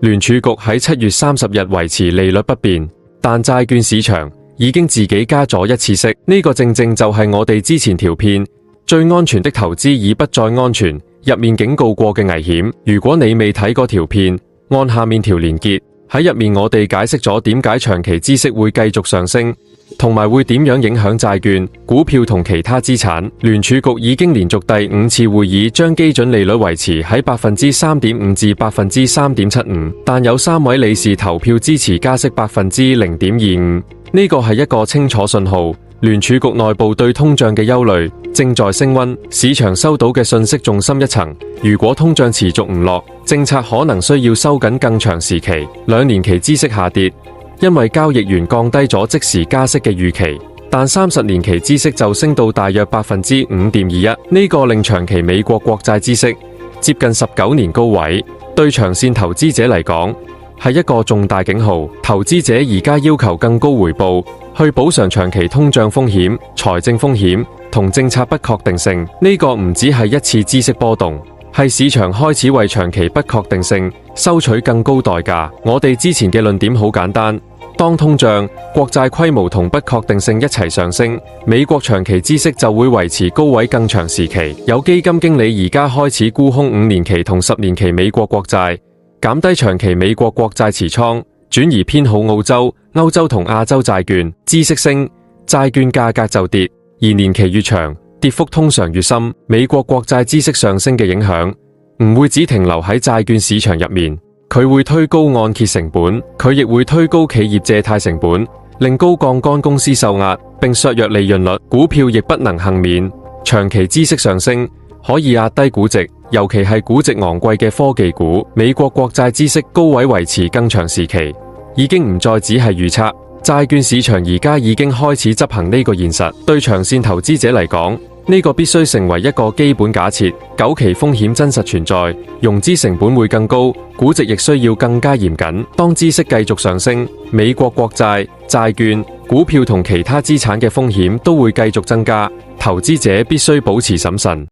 聯儲局喺7月30日維持利率不變，但債券市場已經自己加咗一次息。呢個正正就係我哋之前條片最安全的投資已不再安全入面警告過嘅危險。如果你未睇過條片，按下面條連結，喺入面我哋解釋咗點解長期孳息會繼續上升，同埋會點樣影響債券、股票同其他資產。聯儲局已經連續第5次會議將基準利率維持喺 3.5% 至 3.75%， 但有3位理事投票支持加息 0.25%。呢個係一個清楚信號，聯儲局內部對通脹嘅憂慮正在升溫，市場收到嘅信息仲深一層。如果通脹持續唔落，政策可能需要收緊更長時期。2年期孳息下跌，因為交易員降低咗即時加息嘅預期，但30年期孳息就升到大約 5.21%。呢個令長期美國國債孳息接近19年高位，對長線投資者嚟講係一個重大警號。投資者而家要求更高回報，去補償長期通脹風險、財政風險同政策不確定性。呢個唔只係一次孳息波動，係市場開始為長期不確定性收取更高代價。我哋之前嘅論點好簡單，當通脹、國債規模同不確定性一齊上升，美國長期孳息就會維持高位更長時期。有基金經理而家開始沽空5年期同10年期美國國債，減低長期美國國債持倉，轉移偏好澳洲、歐洲同亞洲債券。孳息升，債券價格就跌，而年期越長，跌幅通常越深。美國國債孳息上升嘅影響唔會只停留喺債券市場入面，佢會推高按揭成本，佢亦會推高企業借貸成本，令高槓桿公司受壓，並削弱利潤率。股票亦不能幸免，長期孳息上升可以壓低估值，尤其係估值昂貴嘅科技股。美國國債孳息高位維持更長時期，已經唔再只係預測。債券市場而家已經開始執行呢個現實。對長線投資者嚟講，呢個必須成為一個基本假設。久期風險真實存在，融資成本會更高，估值亦需要更加嚴謹。當孳息繼續上升，美國國債、債券、股票同其他資產嘅風險都會繼續增加，投資者必須保持審慎。